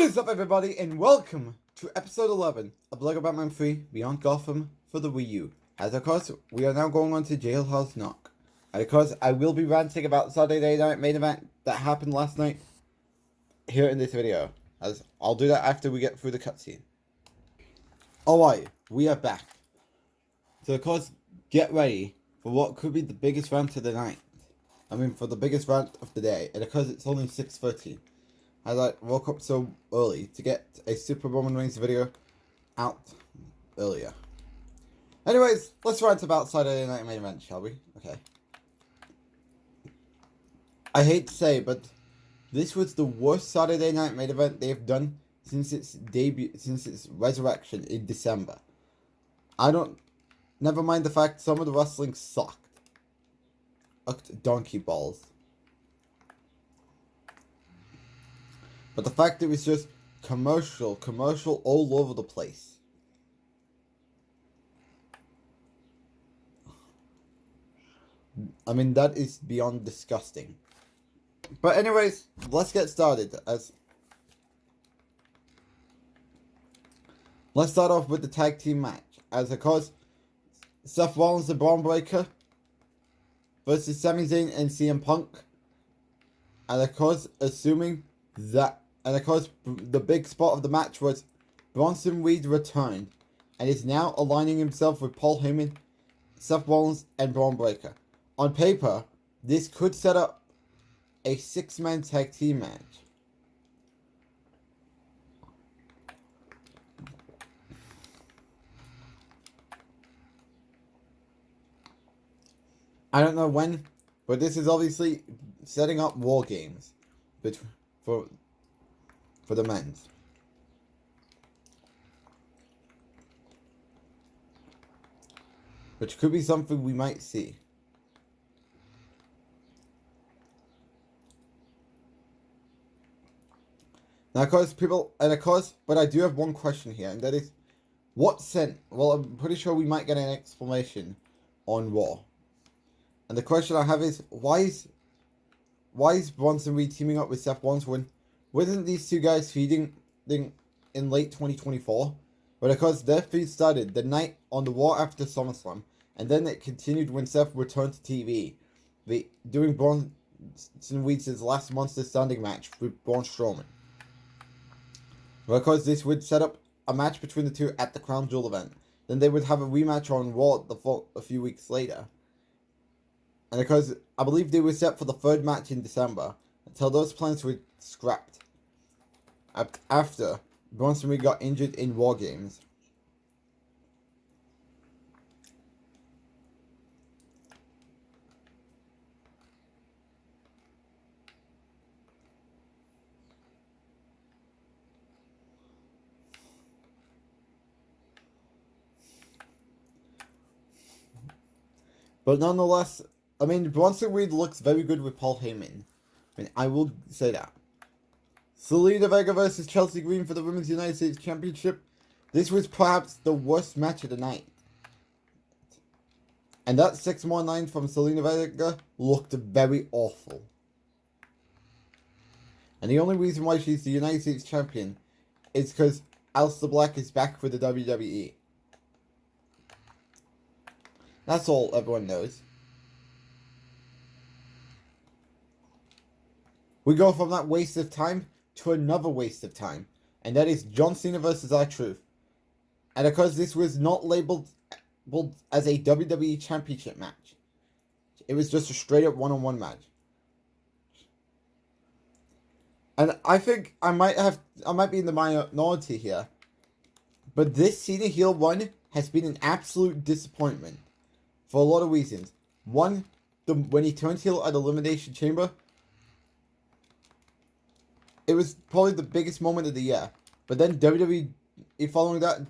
What is up, everybody, and welcome to episode 11 of LEGO Batman 3 Beyond Gotham for the Wii U. As of course, we are now going on to Jailhouse Knock. And of course, I will be ranting about Saturday night main event that happened last night here in this video, as I'll do that after we get through the cutscene. Alright, we are back. So of course, get ready for what could be the biggest rant of the night. For the biggest rant of the day, and of course it's only 6:30. As I woke up so early to get a Super Roman Reigns video out earlier. Anyways, let's rant about Saturday night main event, shall we? Okay. I hate to say, but this was the worst Saturday night main event they've done since its debut, since its resurrection in December. Never mind the fact some of the wrestling sucked. Donkey balls. But the fact it was just commercial all over the place. That is beyond disgusting. But anyways, let's get started. Let's start off with the tag team match. As of course, Seth Rollins, the Braun Breaker, versus Sami Zayn and CM Punk. And of course, the big spot of the match was Bronson Reed returned and is now aligning himself with Paul Heyman, Seth Rollins, and Braun Breaker. On paper, this could set up a 6-man tag team match. I don't know when, but this is obviously setting up War Games for the men's. Which could be something we might see. Now, but I do have one question here, and that is, well, I'm pretty sure we might get an explanation on Raw. And the question I have is, why is Bronson Reed teaming up with Seth Rollins when wasn't these two guys feuding in late 2024? But of course, their feud started the night on the Raw after SummerSlam, and then it continued when Seth returned to TV, doing Bronson Reed's last Monster Standing match with Braun Strowman. But of course, this would set up a match between the two at the Crown Jewel event. Then they would have a rematch on Raw a few weeks later. And of course, I believe they were set for the third match in December, until those plans were scrapped after Bronson Reed got injured in War Games. But nonetheless, Bronson Reed looks very good with Paul Heyman. I will say that. Zelina Vega versus Chelsea Green for the Women's United States Championship. This was perhaps the worst match of the night. And that 619 from Zelina Vega looked very awful. And the only reason why she's the United States Champion is because Aleister Black is back for the WWE. That's all everyone knows. We go from that waste of time to another waste of time, and that is John Cena versus R-Truth. And of course, this was not labeled as a WWE Championship match. It was just a straight up one-on-one match. And I think I might be in the minority here, but this Cena heel run has been an absolute disappointment for a lot of reasons. One, when he turned heel at Elimination Chamber, it was probably the biggest moment of the year. But then WWE, following that,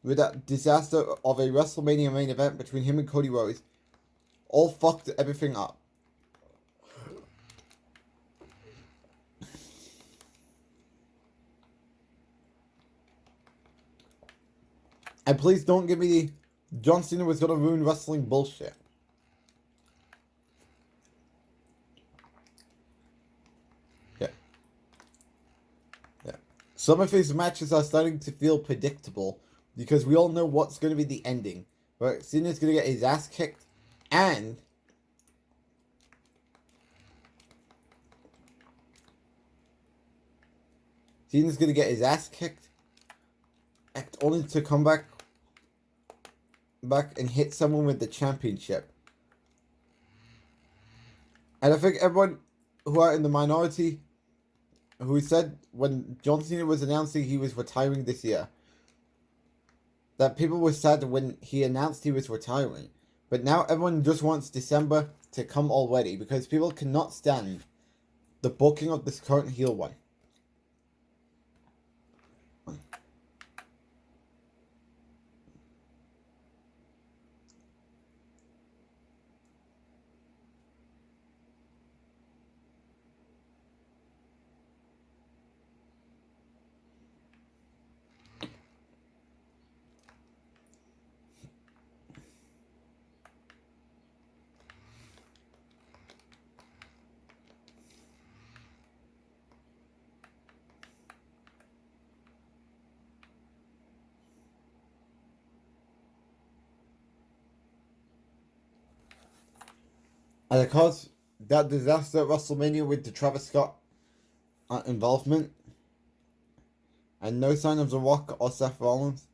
with that disaster of a WrestleMania main event between him and Cody Rhodes, all fucked everything up. And please don't give me the John Cena was gonna ruin wrestling bullshit. Yeah. Some of his matches are starting to feel predictable because we all know what's going to be the ending. But Cena's going to get his ass kicked, and Cena's going to get his ass kicked, only to come back and hit someone with the championship. And I think everyone who are in the minority who said when John Cena was announcing he was retiring this year, that people were sad when he announced he was retiring. But now everyone just wants December to come already because people cannot stand the booking of this current heel one. And because that disaster at WrestleMania with the Travis Scott involvement, and no sign of The Rock or Seth Rollins.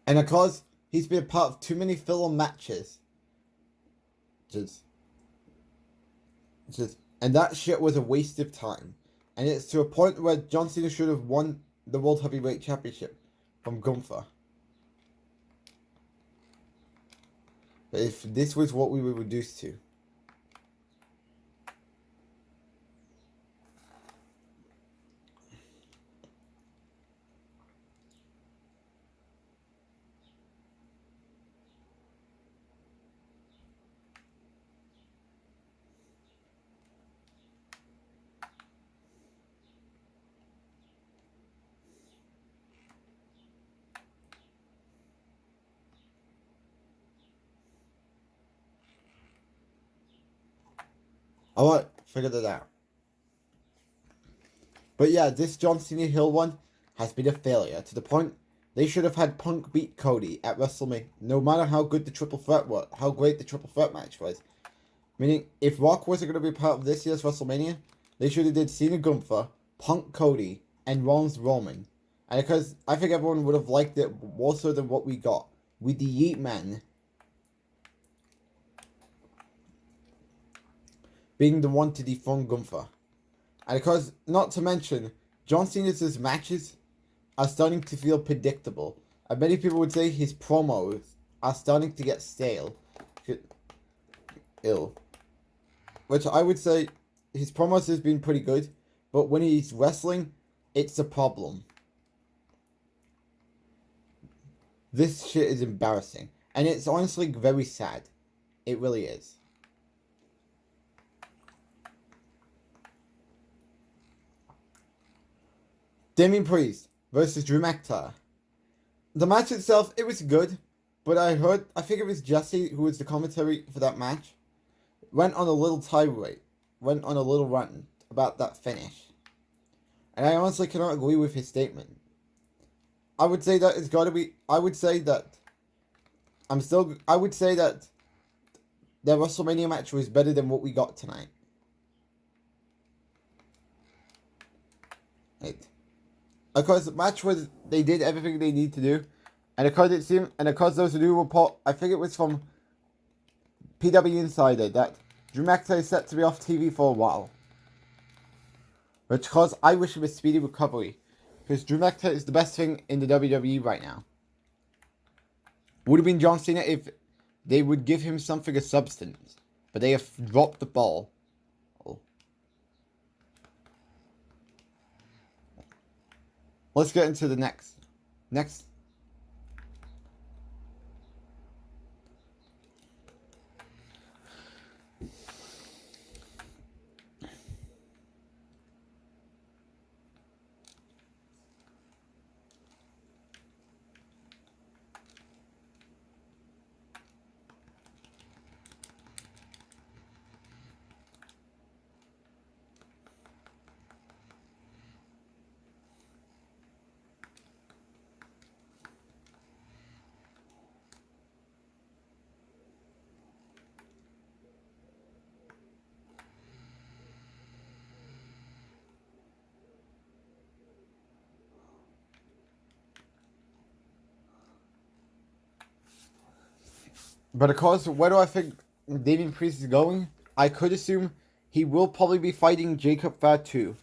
And because he's been a part of too many filler matches. And that shit was a waste of time. And it's to a point where John Cena should have won the World Heavyweight Championship from Gunther. But if this was what we were reduced to. Alright, figured it out. But yeah, this John Cena Hill one has been a failure to the point they should have had Punk beat Cody at WrestleMania, no matter how good the triple threat was, how great the triple threat match was. Meaning, if Rock wasn't going to be part of this year's WrestleMania, they should have did Cena Gunther, Punk Cody, and Rollins Roman. And because I think everyone would have liked it more so than what we got with the Yeet Man being the one to dethrone Gunther. And because, not to mention, John Cena's matches are starting to feel predictable. And many people would say his promos are starting to get stale. Which I would say his promos has been pretty good. But when he's wrestling, it's a problem. This shit is embarrassing. And it's honestly very sad. It really is. Damien Priest versus Drew McIntyre. The match itself, it was good, but I think it was Jesse who was the commentary for that match, went on a little tirade, went on a little rant about that finish. And I honestly cannot agree with his statement. I would say that it's got to be, I would say that their WrestleMania match was better than what we got tonight. Right. Because the match was, they did everything they need to do, and because there was a new report, I think it was from PW Insider, that Drew McIntyre is set to be off TV for a while. Which cause I wish him a speedy recovery, because Drew McIntyre is the best thing in the WWE right now. Would have been John Cena if they would give him something of substance, but they have dropped the ball. Let's get into the next. But of course, where do I think Damian Priest is going? I could assume he will probably be fighting Jacob Fatu,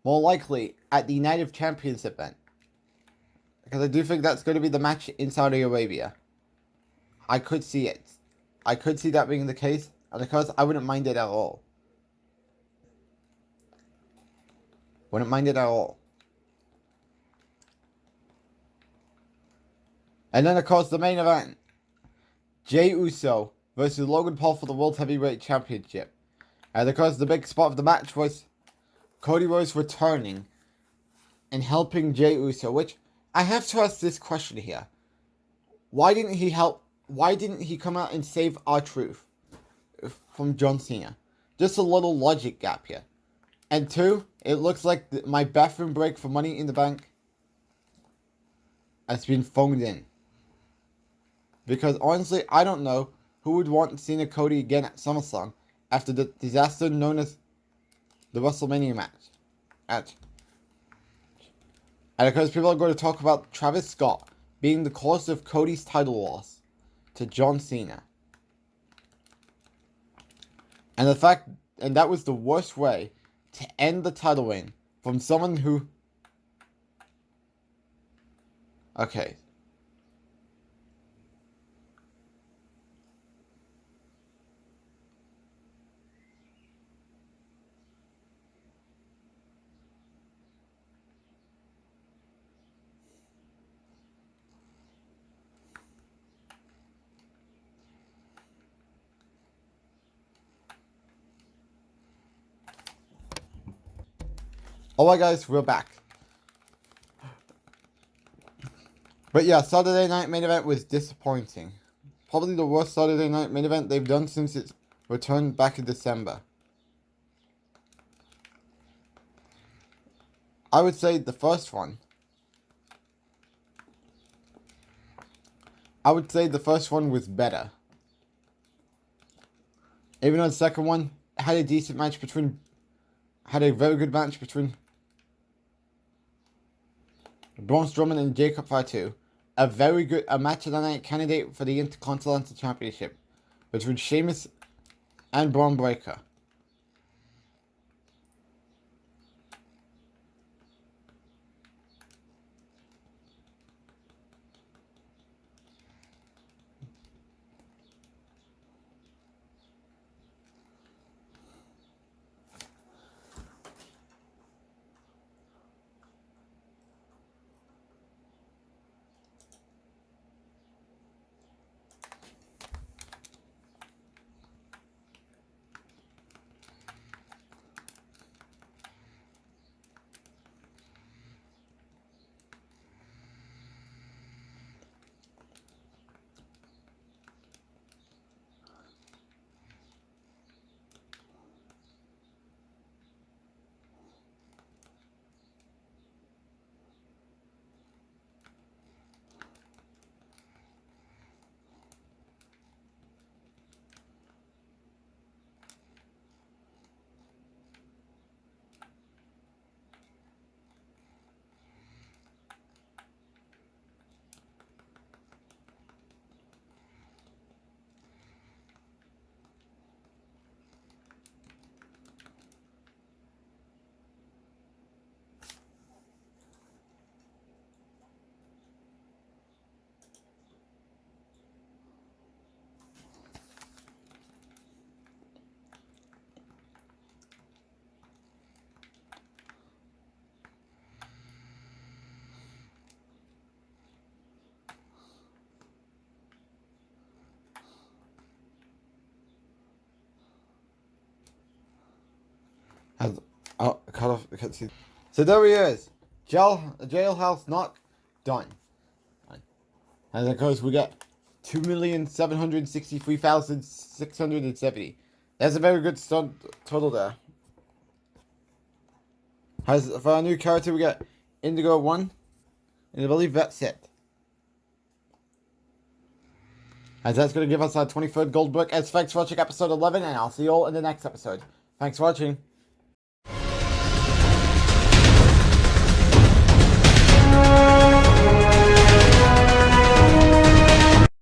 more likely at the Night of Champions event. Because I do think that's going to be the match in Saudi Arabia. I could see it. I could see that being the case, and of course, I wouldn't mind it at all. Wouldn't mind it at all. And then, of course, the main event. Jey Uso versus Logan Paul for the World Heavyweight Championship. And of course, the big spot of the match was Cody Rhodes returning and helping Jey Uso, which I have to ask this question here. Why didn't he help? Why didn't he come out and save R-Truth from John Cena? Just a little logic gap here. And two, it looks like my bathroom break for Money in the Bank has been phoned in. Because honestly, I don't know who would want Cena Cody again at SummerSlam after the disaster known as the WrestleMania match. And of course, people are going to talk about Travis Scott being the cause of Cody's title loss to John Cena. And that was the worst way to end the title reign from someone who... Okay. Alright guys, we're back. But yeah, Saturday Night Main Event was disappointing. Probably the worst Saturday Night Main Event they've done since its return back in December. I would say the first one. I would say the first one was better. Even though the second one had a decent match had a very good match between Braun Strowman and Jacob Fatu. A match of the night candidate for the Intercontinental Championship between Sheamus and Braun Breaker. Cut off the cutscene. So there he is. Jailhouse Knock done. And of course we got 2,763,670. That's a very good total there. For our new character we got Indigo 1. And I believe that's it. As that's going to give us our 23rd gold brick. As thanks for watching episode 11, and I'll see you all in the next episode. Thanks for watching.